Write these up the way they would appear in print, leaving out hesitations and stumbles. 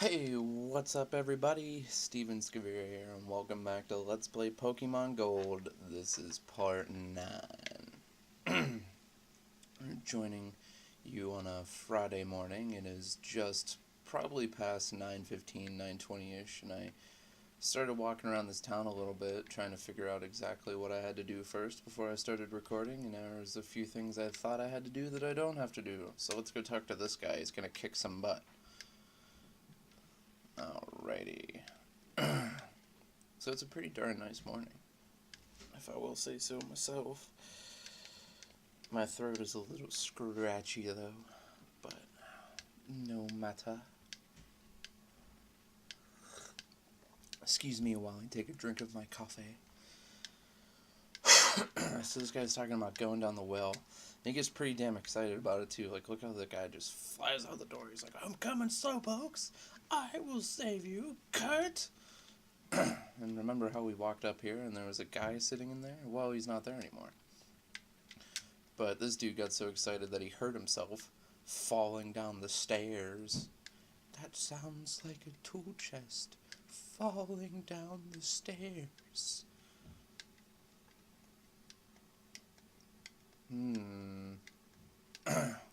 Hey, what's up everybody? Steven Scavere here, and welcome back to Let's Play Pokemon Gold. This is part 9. I'm joining you on a Friday morning. It is just probably past 9:15, 9:20ish, and I started walking around this town a little bit, trying to figure out exactly what I had to do first before I started recording, and there was a few things I thought I had to do that I don't have to do. So let's go talk to this guy. He's gonna kick some butt. Alrighty. So it's a pretty darn nice morning, if I will say so myself. My throat is a little scratchy though, but no matter. Excuse me while I take a drink of my coffee. So this guy's talking about going down the well. He gets pretty damn excited about it too. Like, look how the guy just flies out the door. He's like, "I'm coming, slowpokes. I will save you, Kurt." And remember how we walked up here and there was a guy sitting in there? Well, he's not there anymore. But this dude got so excited that he hurt himself falling down the stairs. That sounds like a tool chest falling down the stairs.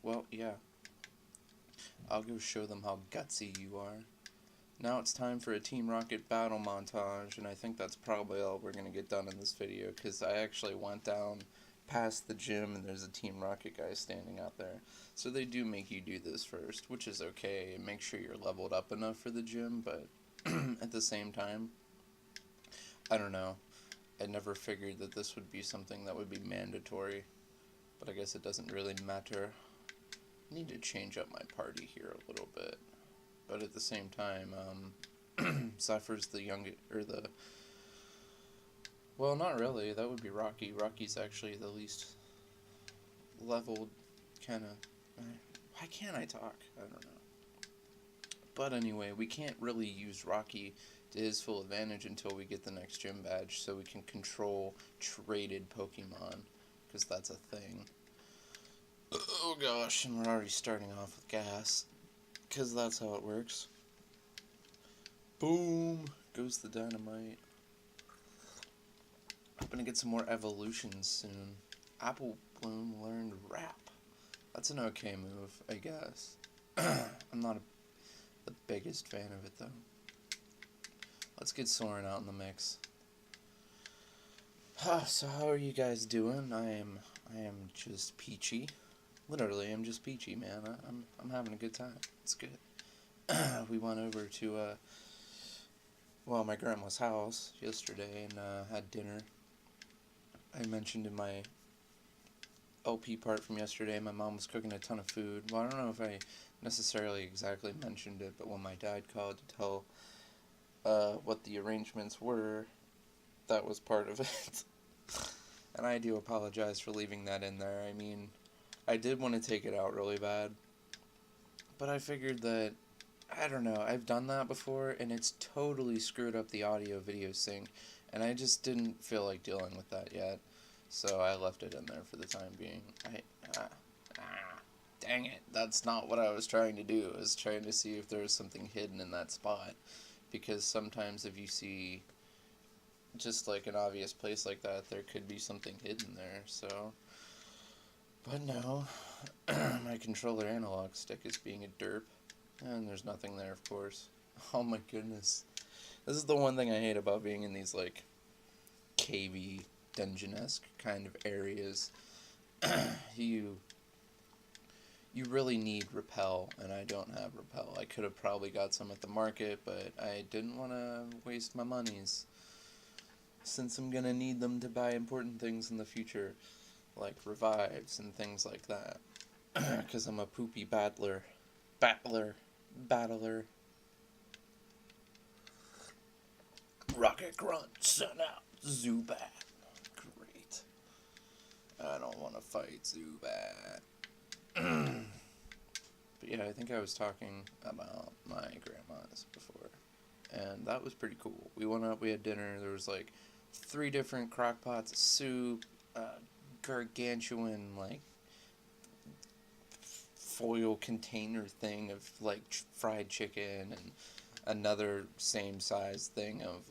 Well, yeah. I'll go show them how gutsy you are. Now it's time for a Team Rocket battle montage, and I think that's probably all we're going to get done in this video, because I actually went down past the gym and there's a Team Rocket guy standing out there. So they do make you do this first, which is okay. Make sure you're leveled up enough for the gym, but at the same time, I don't know. I never figured that this would be something that would be mandatory, but I guess it doesn't really matter. I need to change up my party here a little bit. But at the same time, Cypher's the youngest, or the... Well, not really. That would be Rocky. Rocky's actually the least leveled, kind of... Why can't I talk? I don't know. But anyway, we can't really use Rocky to his full advantage until we get the next gym badge, so we can control traded Pokemon, because that's a thing. Oh gosh, and we're already starting off with gas. Because that's how it works. Boom! Goes the dynamite. I'm gonna get some more evolutions soon. Apple Bloom learned Rap. That's an okay move, I guess. I'm not the biggest fan of it, though. Let's get Soren out in the mix. So how are you guys doing? I am just peachy. Literally, I'm just peachy, man. I'm having a good time. It's good. We went over to, my grandma's house yesterday and had dinner. I mentioned in my LP part from yesterday, my mom was cooking a ton of food. Well, I don't know if I necessarily exactly mentioned it, but when my dad called to tell what the arrangements were, that was part of it. And I do apologize for leaving that in there. I mean, I did want to take it out really bad, but I figured that, I don't know, I've done that before, and it's totally screwed up the audio-video sync, and I just didn't feel like dealing with that yet, so I left it in there for the time being. Dang it, that's not what I was trying to do. I was trying to see if there was something hidden in that spot, because sometimes if you see just like an obvious place like that, there could be something hidden there, so... But no, my controller analog stick is being a derp, and there's nothing there, of course. Oh my goodness. This is the one thing I hate about being in these, like, cavey, dungeon-esque kind of areas. You really need Repel, and I don't have Repel. I could have probably got some at the market, but I didn't want to waste my monies, since I'm gonna need them to buy important things in the future, like revives and things like that, because I'm a poopy battler. Rocket Grunt, send out Zubat. Great. I don't want to fight Zubat. But yeah, I think I was talking about my grandma's before, and that was pretty cool. We went up, we had dinner, there was like 3 different crock pots of soup, gargantuan, like, foil container thing of, like, fried chicken, and another same size thing of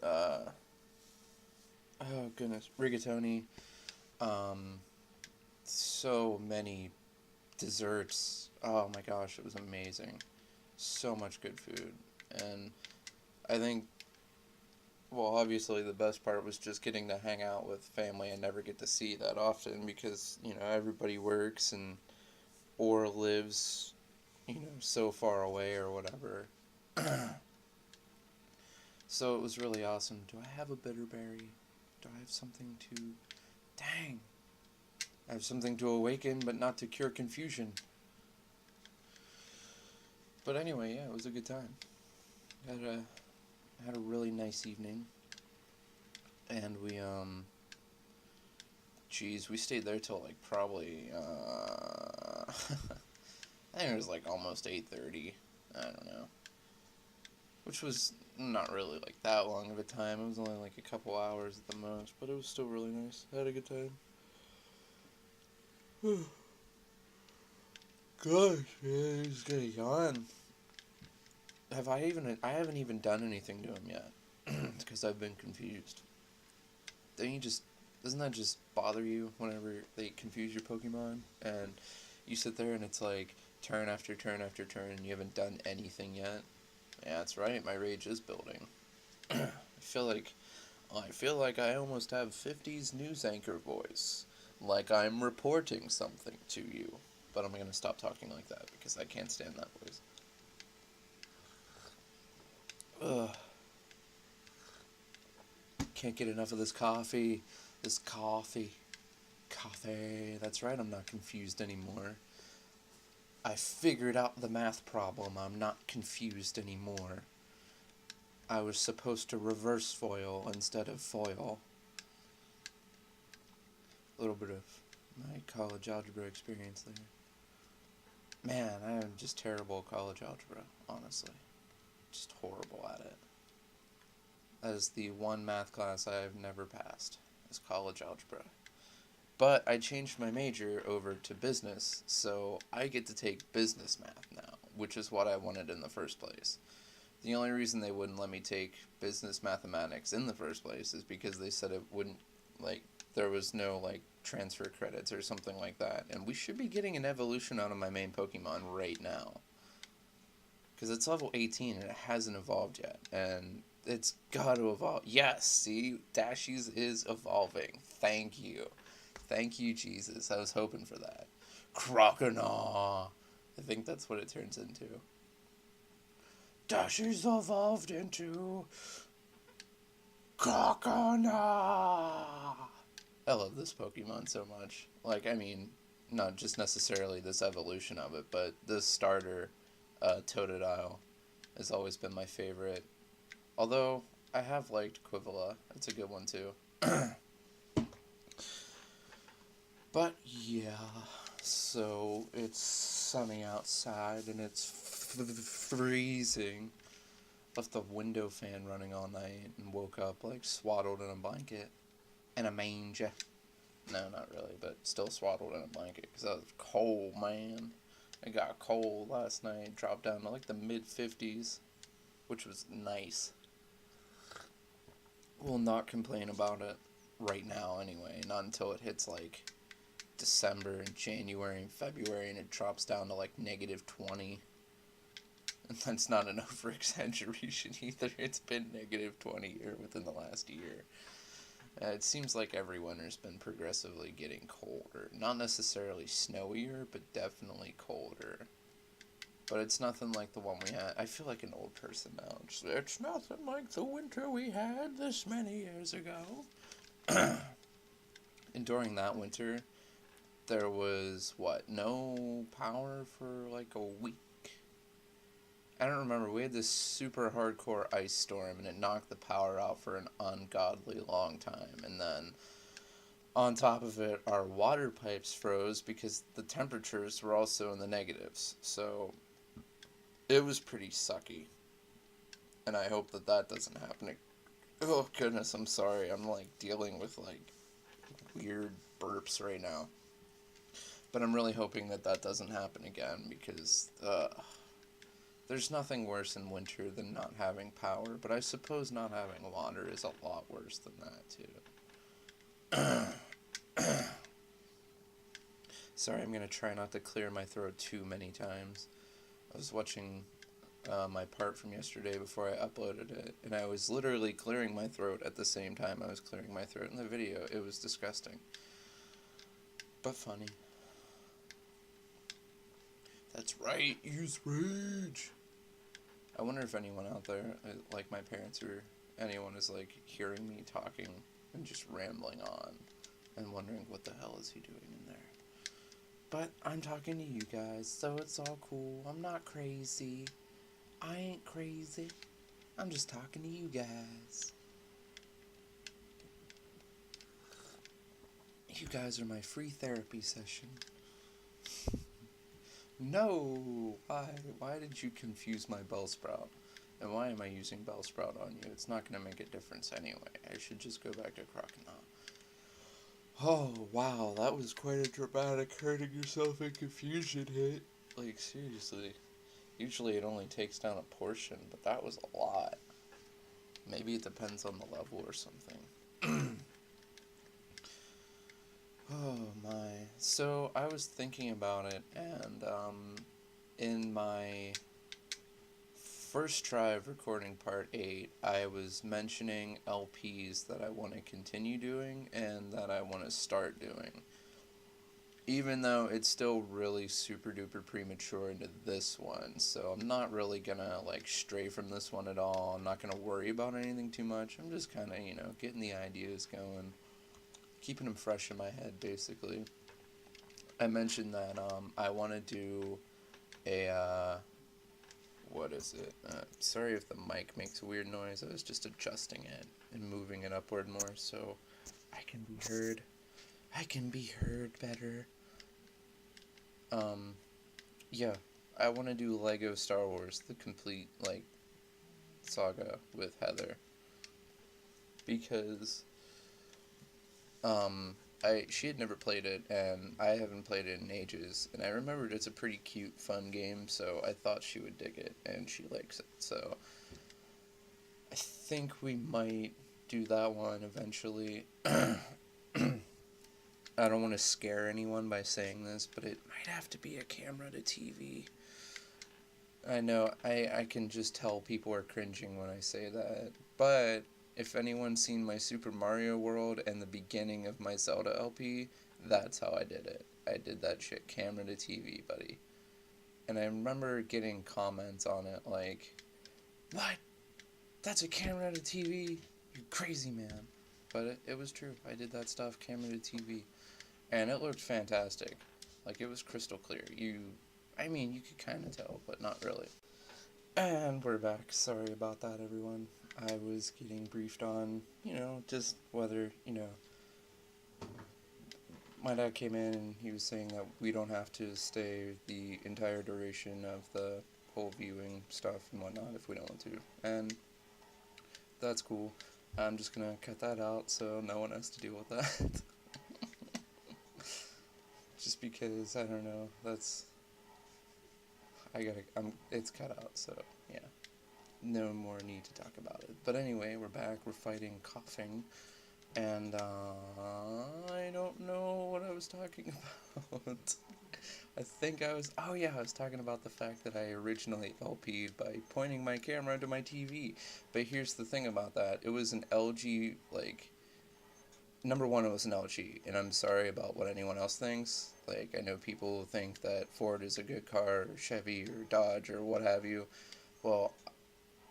uh, oh goodness, rigatoni. Um, so many desserts. Oh my gosh, it was amazing. So much good food. And I think, well, obviously the best part was just getting to hang out with family I never get to see that often because, everybody works and or lives, so far away or whatever. So it was really awesome. Do I have a bitterberry? Do I have something to... Dang! I have something to awaken, but not to cure confusion. But anyway, yeah, it was a good time. Had a really nice evening. And we we stayed there till like probably I think it was like almost 8:30. I don't know. Which was not really like that long of a time. It was only like a couple hours at the most, but it was still really nice. I had a good time. Gosh, man, he's gonna yawn. I haven't even done anything to him yet. Because I've been confused. Doesn't that just bother you whenever they confuse your Pokemon? And you sit there and it's like, turn after turn after turn and you haven't done anything yet? Yeah, that's right, my rage is building. I feel like I almost have 50s news anchor voice. Like I'm reporting something to you. But I'm gonna stop talking like that because I can't stand that voice. Ugh. Can't get enough of this coffee. This coffee. Coffee. That's right, I'm not confused anymore. I figured out the math problem. I'm not confused anymore. I was supposed to reverse foil instead of foil. A little bit of my college algebra experience there. Man, I am just terrible at college algebra, honestly. Just horrible at it. That is the one math class I have never passed, is college algebra. But I changed my major over to business, so I get to take business math now, which is what I wanted in the first place. The only reason they wouldn't let me take business mathematics in the first place is because they said it wouldn't, there was no, transfer credits or something like that. And we should be getting an evolution out of my main Pokemon right now. Because it's level 18 and it hasn't evolved yet. And it's got to evolve. Yes, see? Dashies is evolving. Thank you. Thank you, Jesus. I was hoping for that. Croconaw. I think that's what it turns into. Dashies evolved into... Croconaw. I love this Pokemon so much. Not just necessarily this evolution of it, but this starter, Totodile, has always been my favorite. Although, I have liked Quivilla. It's a good one, too. But, yeah. So, it's sunny outside, and it's freezing. Left the window fan running all night, and woke up, swaddled in a blanket. And a manger. No, not really, but still swaddled in a blanket, because I was cold, man. I got cold last night, dropped down to, the mid-50s, which was nice. Will not complain about it right now, anyway, not until it hits, December and January and February, and it drops down to, -20. And that's not an over-exaggeration either. It's been -20 here within the last year. It seems like every winter's been progressively getting colder. Not necessarily snowier, but definitely colder. But it's nothing like the one we had. I feel like an old person now. It's nothing like the winter we had this many years ago. And during that winter, there was, no power for a week? I don't remember. We had this super hardcore ice storm, and it knocked the power out for an ungodly long time. And then, on top of it, our water pipes froze because the temperatures were also in the negatives. So, it was pretty sucky. And I hope that doesn't happen. Oh, goodness, I'm sorry. I'm, dealing with, weird burps right now. But I'm really hoping that doesn't happen again because, There's nothing worse in winter than not having power, but I suppose not having water is a lot worse than that, too. Sorry, I'm gonna try not to clear my throat too many times. I was watching my part from yesterday before I uploaded it, and I was literally clearing my throat at the same time I was clearing my throat in the video. It was disgusting. But funny. That's right, use rage! I wonder if anyone out there, like my parents or anyone, is like hearing me talking and just rambling on and wondering what the hell is he doing in there. But I'm talking to you guys, so it's all cool. I'm not crazy. I ain't crazy. I'm just talking to you guys. You guys are my free therapy session. No! Why did you confuse my Bellsprout? And why am I using Bellsprout on you? It's not going to make a difference anyway. I should just go back to Crocodile. Oh, wow, that was quite a dramatic hurting yourself in confusion hit. Like, seriously. Usually it only takes down a portion, but that was a lot. Maybe it depends on the level or something. Oh my. So I was thinking about it, and in my first try of recording part 8, I was mentioning LPs that I want to continue doing and that I want to start doing. Even though it's still really super duper premature into this one, so I'm not really gonna like stray from this one at all. I'm not gonna worry about anything too much. I'm just kind of, getting the ideas going, keeping them fresh in my head, basically. I mentioned that I want to do a, what is it? Sorry if the mic makes a weird noise. I was just adjusting it and moving it upward more so I can be heard. I can be heard better. Yeah, I want to do Lego Star Wars, the complete, saga with Heather. Because, she had never played it, and I haven't played it in ages, and I remembered it's a pretty cute, fun game, so I thought she would dig it, and she likes it, so I think we might do that one eventually. I don't want to scare anyone by saying this, but it might have to be a camera to TV. I know, I can just tell people are cringing when I say that, but if anyone's seen my Super Mario World and the beginning of my Zelda LP, that's how I did it. I did that shit camera to TV, buddy. And I remember getting comments on it like, "What? That's a camera to TV? You crazy man." But it was true. I did that stuff camera to TV. And it looked fantastic. Like, it was crystal clear. You could kind of tell, but not really. And we're back. Sorry about that, everyone. I was getting briefed on, just whether, my dad came in and he was saying that we don't have to stay the entire duration of the whole viewing stuff and whatnot if we don't want to. And that's cool. I'm just gonna cut that out so no one has to deal with that. Just because, I don't know, it's cut out, so, yeah. No more need to talk about it. But anyway, we're back, we're fighting coughing, and, I don't know what I was talking about. I was talking about the fact that I originally LP'd by pointing my camera to my TV. But here's the thing about that, it was an LG, number one, it was an LG, and I'm sorry about what anyone else thinks. I know people think that Ford is a good car, or Chevy, or Dodge, or what have you. Well,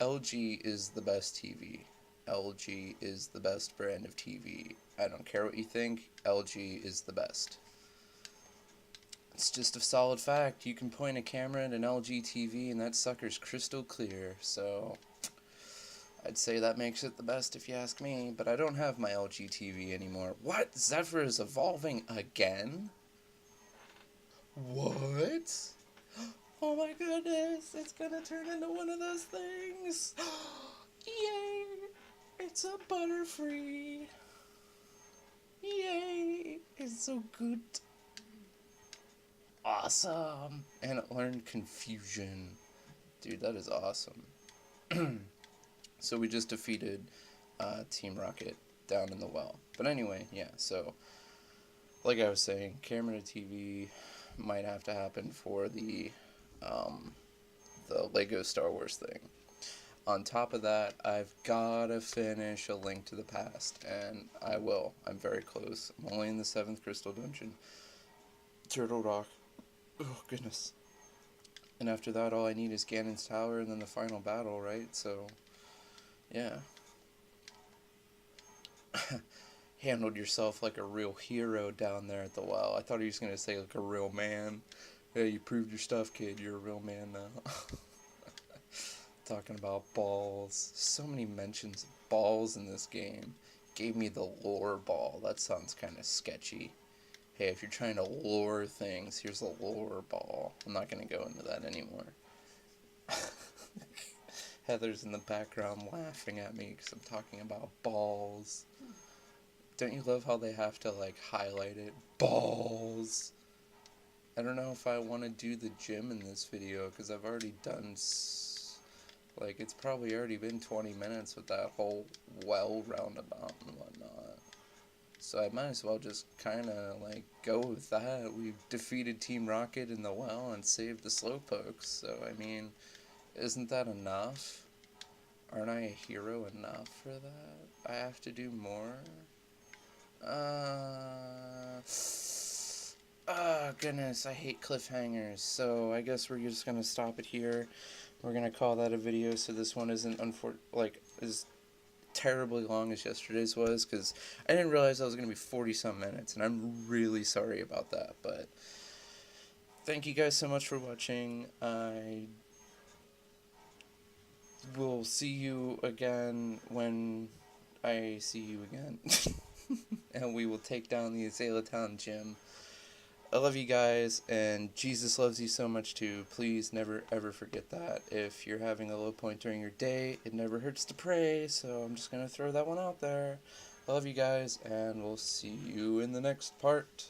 LG is the best TV. LG is the best brand of TV. I don't care what you think, LG is the best. It's just a solid fact. You can point a camera at an LG TV, and that sucker's crystal clear, so I'd say that makes it the best if you ask me, but I don't have my LG TV anymore. What? Zephyr is evolving again? What? Oh my goodness, it's gonna turn into one of those things. Yay! It's a Butterfree. Yay! It's so good. Awesome. And it learned Confusion. Dude, that is awesome. So we just defeated Team Rocket down in the well. But anyway, yeah, so like I was saying, camera to TV might have to happen for the Lego Star Wars thing. On top of that, I've gotta finish A Link to the Past, and I will. I'm very close. I'm only in the 7th Crystal Dungeon. Turtle Rock. Oh, goodness. And after that, all I need is Ganon's Tower and then the final battle, right? So, yeah. Handled yourself like a real hero down there at the well. I thought he was going to say like a real man. Hey, you proved your stuff, kid. You're a real man now. Talking about balls. So many mentions of balls in this game. Gave me the lore ball. That sounds kind of sketchy. Hey, if you're trying to lure things, here's a lure ball. I'm not going to go into that anymore. Heather's in the background laughing at me because I'm talking about balls. Don't you love how they have to, like, highlight it? Balls! I don't know if I want to do the gym in this video because I've already done, like, it's probably already been 20 minutes with that whole well roundabout and whatnot. So I might as well just kind of, like, go with that. We've defeated Team Rocket in the well and saved the Slowpokes. So, I mean, isn't that enough? Aren't I a hero enough for that? I have to do more? Goodness, I hate cliffhangers. So I guess we're just gonna stop it here. We're gonna call that a video so this one isn't as terribly long as yesterday's was, because I didn't realize I was gonna be 40-some minutes, and I'm really sorry about that. But thank you guys so much for watching. I will see you again when I see you again. And we will take down the Azalea Town gym. I love you guys, and Jesus loves you so much too. Please never ever forget that. If you're having a low point during your day, it never hurts to pray, so I'm just going to throw that one out there. I love you guys, and we'll see you in the next part.